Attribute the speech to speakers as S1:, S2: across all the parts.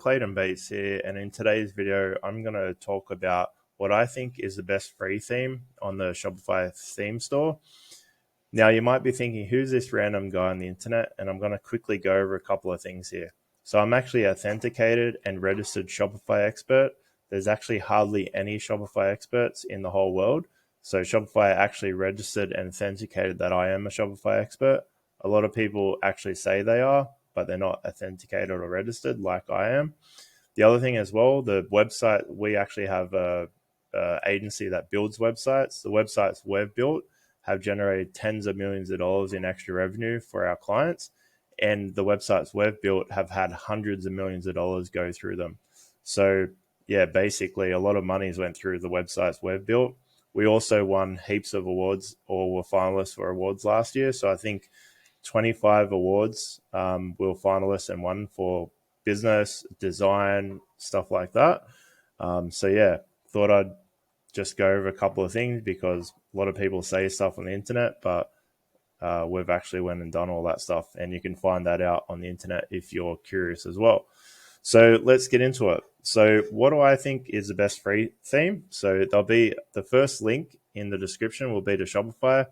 S1: Clayton here, and in today's video, I'm going to talk about what I think is the best free theme on the Shopify theme store. Now, you might be thinking, who's this random guy on the internet? And I'm going to quickly go over a couple of things here. So I'm actually authenticated and registered Shopify expert. There's actually hardly any Shopify experts in the whole world. So Shopify actually registered and authenticated that I am a Shopify expert. A lot of people actually say they are, but they're not authenticated or registered like I am. The other thing as well, the website, we actually have a agency that builds websites. The websites we've built have generated tens of millions of dollars in extra revenue for our clients. And the websites we've built have had hundreds of millions of dollars go through them. So yeah, basically a lot of money's went through the websites we've built. We also won heaps of awards or were finalists for awards last year. So I think 25 awards we were finalists and won for business, design, stuff like that. So yeah, thought I'd just go over a couple of things because a lot of people say stuff on the internet, but we've actually went and done all that stuff, and you can find that out on the internet if you're curious as well. So let's get into it. So what do I think is the best free theme? So there'll be the first link in the description will be to Shopify.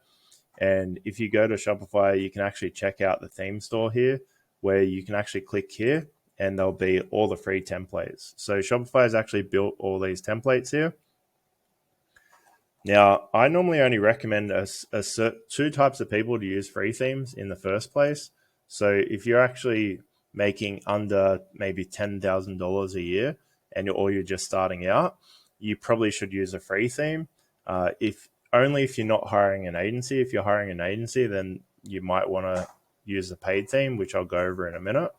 S1: And if you go to Shopify, you can actually check out the theme store here where you can actually click here and there'll be all the free templates. So Shopify has actually built all these templates here. Now, I normally only recommend two types of people to use free themes in the first place. So if you're actually making under maybe $10,000 a year or you're just starting out, you probably should use a free theme. If you're not hiring an agency. If you're hiring an agency, then you might want to use a paid theme, which I'll go over in a minute.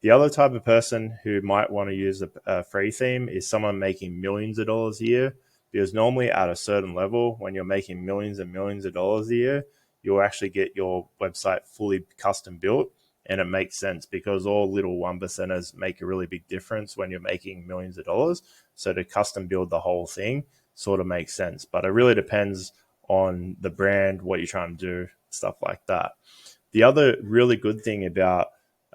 S1: The other type of person who might want to use a free theme is someone making millions of dollars a year, because normally at a certain level, when you're making millions and millions of dollars a year, you'll actually get your website fully custom built. And it makes sense because all little 1%ers make a really big difference when you're making millions of dollars. So to custom build the whole thing sort of makes sense. But it really depends on the brand, what you're trying to do, stuff like that. The other really good thing about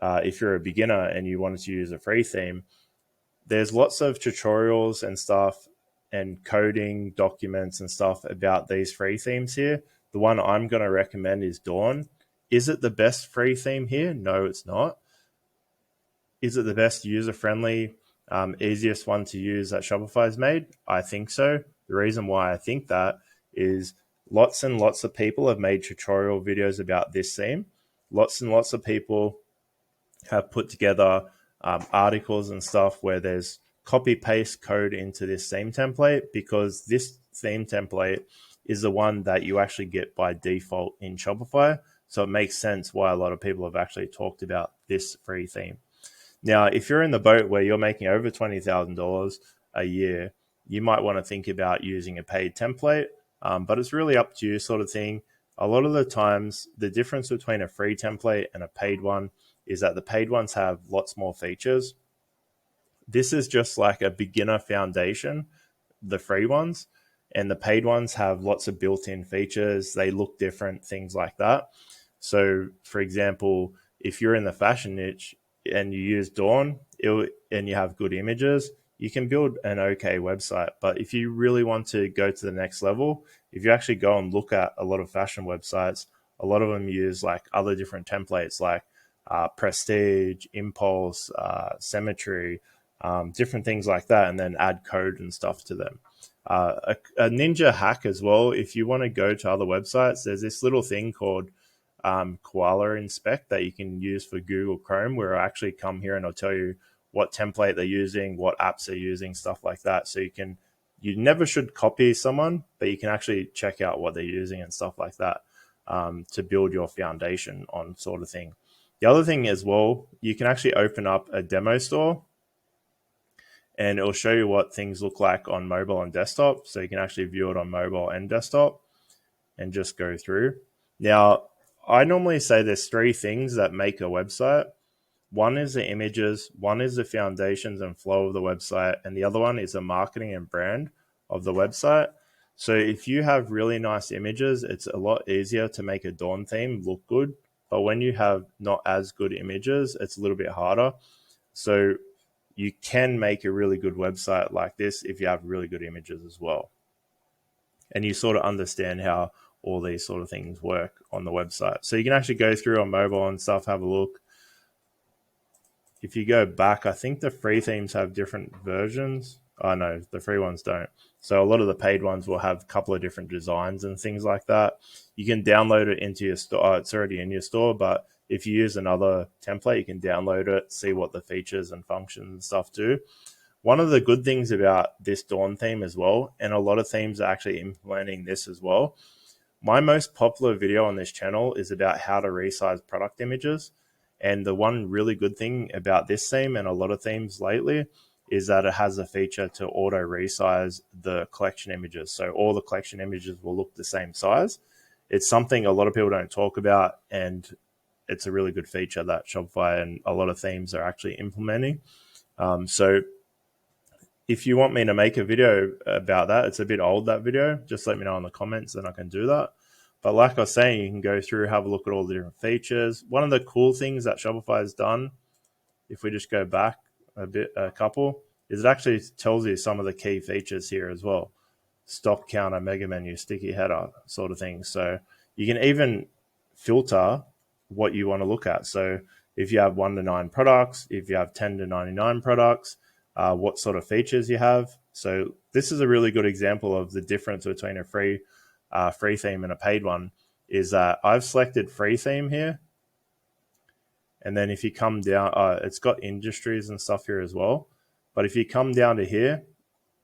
S1: if you're a beginner and you wanted to use a free theme, there's lots of tutorials and stuff and coding documents and stuff about these free themes here. The one I'm going to recommend is Dawn. Is it the best free theme here? No, it's not. Is it the best user-friendly, easiest one to use that Shopify's made? I think so. The reason why I think that is lots and lots of people have made tutorial videos about this theme. Lots and lots of people have put together articles and stuff where there's copy-paste code into this theme template, because this theme template is the one that you actually get by default in Shopify. So it makes sense why a lot of people have actually talked about this free theme. Now, if you're in the boat where you're making over $20,000 a year, you might want to think about using a paid template, but it's really up to you sort of thing. A lot of the times, the difference between a free template and a paid one is that the paid ones have lots more features. This is just like a beginner foundation, the free ones, and the paid ones have lots of built-in features. They look different, things like that. So, for example, if you're in the fashion niche and you use Dawn and you have good images, you can build an okay website. But if you really want to go to the next level, if you actually go and look at a lot of fashion websites, a lot of them use like other different templates like Prestige, Impulse, Symmetry, different things like that, and then add code and stuff to them. A ninja hack as well, if you want to go to other websites, there's this little thing called Koala Inspect that you can use for Google Chrome, where I actually come here and I'll tell you what template they're using, what apps they're using, stuff like that. So you never should copy someone, but you can actually check out what they're using and stuff like that to build your foundation on sort of thing. The other thing as well, you can actually open up a demo store and it'll show you what things look like on mobile and desktop. So you can actually view it on mobile and desktop and just go through. Now, I normally say there's three things that make a website. One is the images, one is the foundations and flow of the website, and the other one is the marketing and brand of the website. So if you have really nice images, it's a lot easier to make a Dawn theme look good. But when you have not as good images, it's a little bit harder. So you can make a really good website like this if you have really good images as well. And you sort of understand how all these sort of things work on the website. So you can actually go through on mobile and stuff, have a look. If you go back, I think the free themes have different versions. Oh no, the free ones don't. So a lot of the paid ones will have a couple of different designs and things like that. You can download it into your store. Oh, it's already in your store, but if you use another template, you can download it, see what the features and functions and stuff do. One of the good things about this Dawn theme as well, and a lot of themes are actually implementing this as well. My most popular video on this channel is about how to resize product images. And the one really good thing about this theme and a lot of themes lately is that it has a feature to auto resize the collection images. So all the collection images will look the same size. It's something a lot of people don't talk about, and it's a really good feature that Shopify and a lot of themes are actually implementing. So if you want me to make a video about that, it's a bit old, that video, just let me know in the comments and I can do that. But like I was saying, you can go through, have a look at all the different features. One of the cool things that Shopify has done, if we just go back a couple, is it actually tells you some of the key features here as well. Stock counter, mega menu, sticky header sort of thing. So you can even filter what you want to look at. So if you have 1 to 9 products, if you have 10 to 99 products, what sort of features you have. So this is a really good example of the difference between a free theme and a paid one, is that I've selected free theme here. And then if you come down, it's got industries and stuff here as well. But if you come down to here,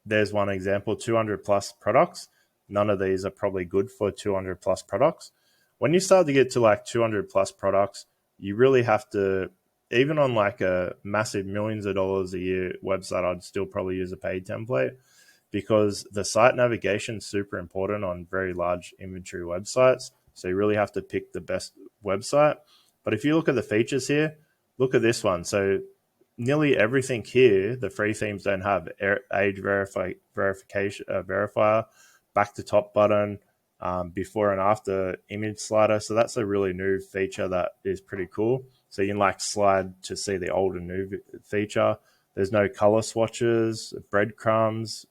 S1: there's one example, 200 plus products. None of these are probably good for 200 plus products. When you start to get to like 200 plus products, you really have to, even on like a massive millions of dollars a year website, I'd still probably use a paid template, because the site navigation is super important on very large inventory websites. So you really have to pick the best website. But if you look at the features here, look at this one. So nearly everything here, the free themes don't have. Age verification, verifier, back to top button, before and after image slider. So that's a really new feature that is pretty cool. So you can like slide to see the old and new feature. There's no color swatches, breadcrumbs,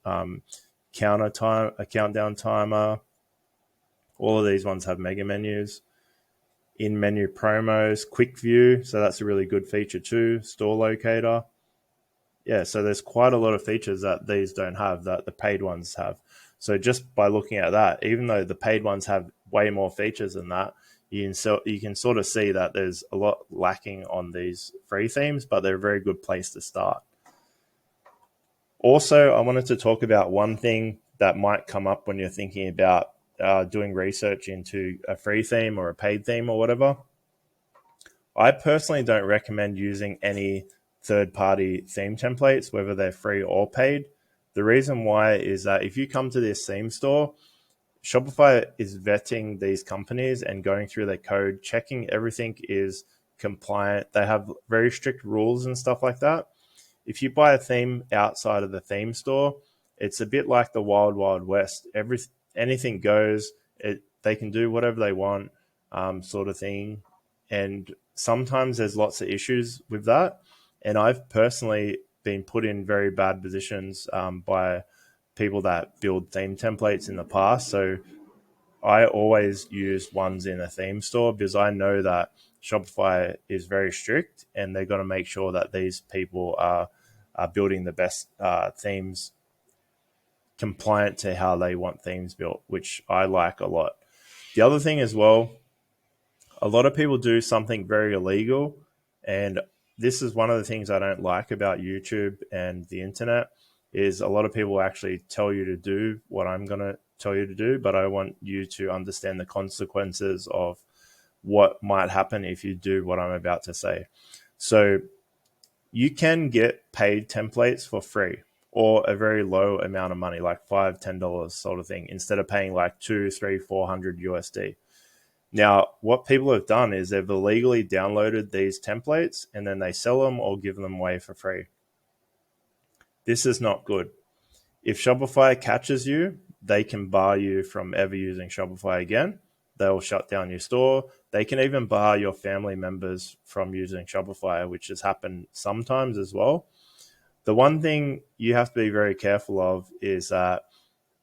S1: counter time, a countdown timer. All of these ones have mega menus. In menu promos, quick view. So that's a really good feature too. Store locator. Yeah, so there's quite a lot of features that these don't have that the paid ones have. So just by looking at that, even though the paid ones have way more features than that, you can sort of see that there's a lot lacking on these free themes, but they're a very good place to start. Also, I wanted to talk about one thing that might come up when you're thinking about doing research into a free theme or a paid theme or whatever. I personally don't recommend using any third-party theme templates, whether they're free or paid. The reason why is that if you come to this theme store, Shopify is vetting these companies and going through their code, checking everything is compliant. They have very strict rules and stuff like that. If you buy a theme outside of the theme store, it's a bit like the Wild Wild West. Anything goes. They can do whatever they want, sort of thing. And sometimes there's lots of issues with that. And I've personally been put in very bad positions by people that build theme templates in the past. So I always use ones in a theme store because I know that Shopify is very strict and they're going to make sure that these people are building the best themes compliant to how they want themes built, which I like a lot. The other thing as well, a lot of people do something very illegal, and this is one of the things I don't like about YouTube and the internet, is a lot of people actually tell you to do what I'm going to tell you to do, but I want you to understand the consequences of what might happen if you do what I'm about to say. So you can get paid templates for free or a very low amount of money, like $5, $10 sort of thing, instead of paying like 2, 3, 400 USD. Now, what people have done is they've illegally downloaded these templates and then they sell them or give them away for free. This is not good. If Shopify catches you, they can bar you from ever using Shopify again. They'll shut down your store. They can even bar your family members from using Shopify, which has happened sometimes as well. the one thing you have to be very careful of is that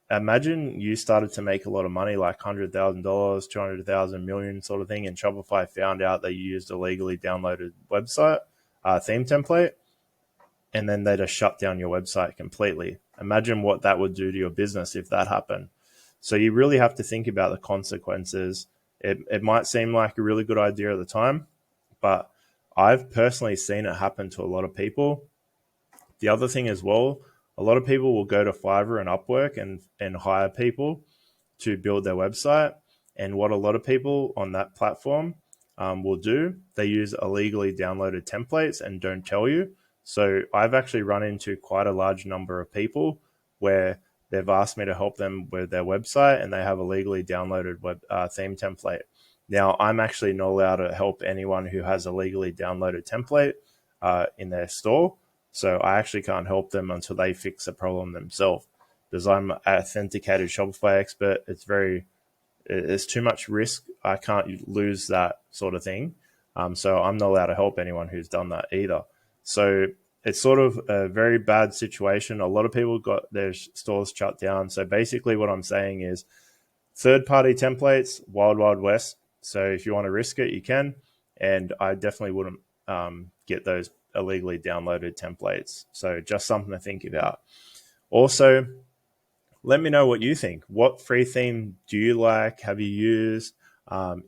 S1: imagine you started to make a lot of money, like $100,000, 200,000, million sort of thing, and Shopify found out that you used a legally downloaded website theme template, and then they just shut down your website completely. Imagine what that would do to your business if that happened. So you really have to think about the consequences. It might seem like a really good idea at the time, but I've personally seen it happen to a lot of people. The other thing as well, a lot of people will go to Fiverr and Upwork and hire people to build their website. And what a lot of people on that platform will do, they use illegally downloaded templates and don't tell you. So I've actually run into quite a large number of people where they've asked me to help them with their website and they have a legally downloaded web theme template. Now, I'm actually not allowed to help anyone who has a legally downloaded template in their store. So I actually can't help them until they fix the problem themselves. Because I'm an authenticated Shopify expert, it's too much risk. I can't lose that sort of thing. So I'm not allowed to help anyone who's done that either. So it's sort of a very bad situation. A lot of people got their stores shut down. So basically what I'm saying is third-party templates, wild, wild west. So if you want to risk it, you can. And I definitely wouldn't get those illegally downloaded templates. So just something to think about. Also, let me know what you think. What free theme do you like? Have you used?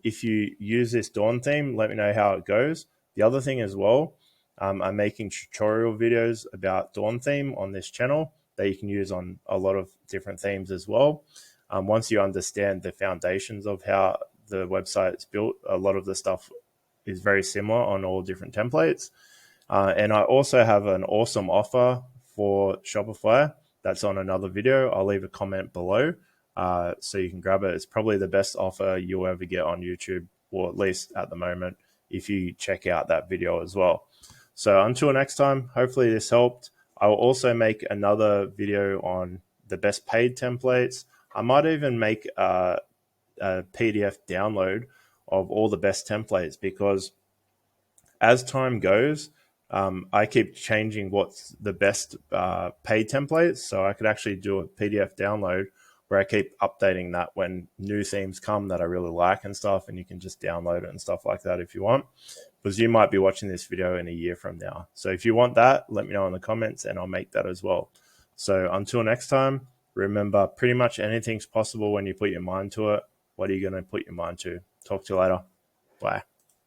S1: If you use this Dawn theme, let me know how it goes. The other thing as well, I'm making tutorial videos about Dawn theme on this channel that you can use on a lot of different themes as well. Once you understand the foundations of how the website is built, a lot of the stuff is very similar on all different templates. And I also have an awesome offer for Shopify that's on another video. I'll leave a comment below so you can grab it. It's probably the best offer you'll ever get on YouTube, or at least at the moment, if you check out that video as well. So until next time, hopefully this helped. I will also make another video on the best paid templates. I might even make a PDF download of all the best templates, because as time goes, I keep changing what's the best paid templates. So I could actually do a PDF download where I keep updating that when new themes come that I really like and stuff, and you can just download it and stuff like that if you want, because you might be watching this video in a year from now. So if you want that, let me know in the comments and I'll make that as well. So until next time, remember, pretty much anything's possible when you put your mind to it. What are you going to put your mind to? Talk to you later. Bye.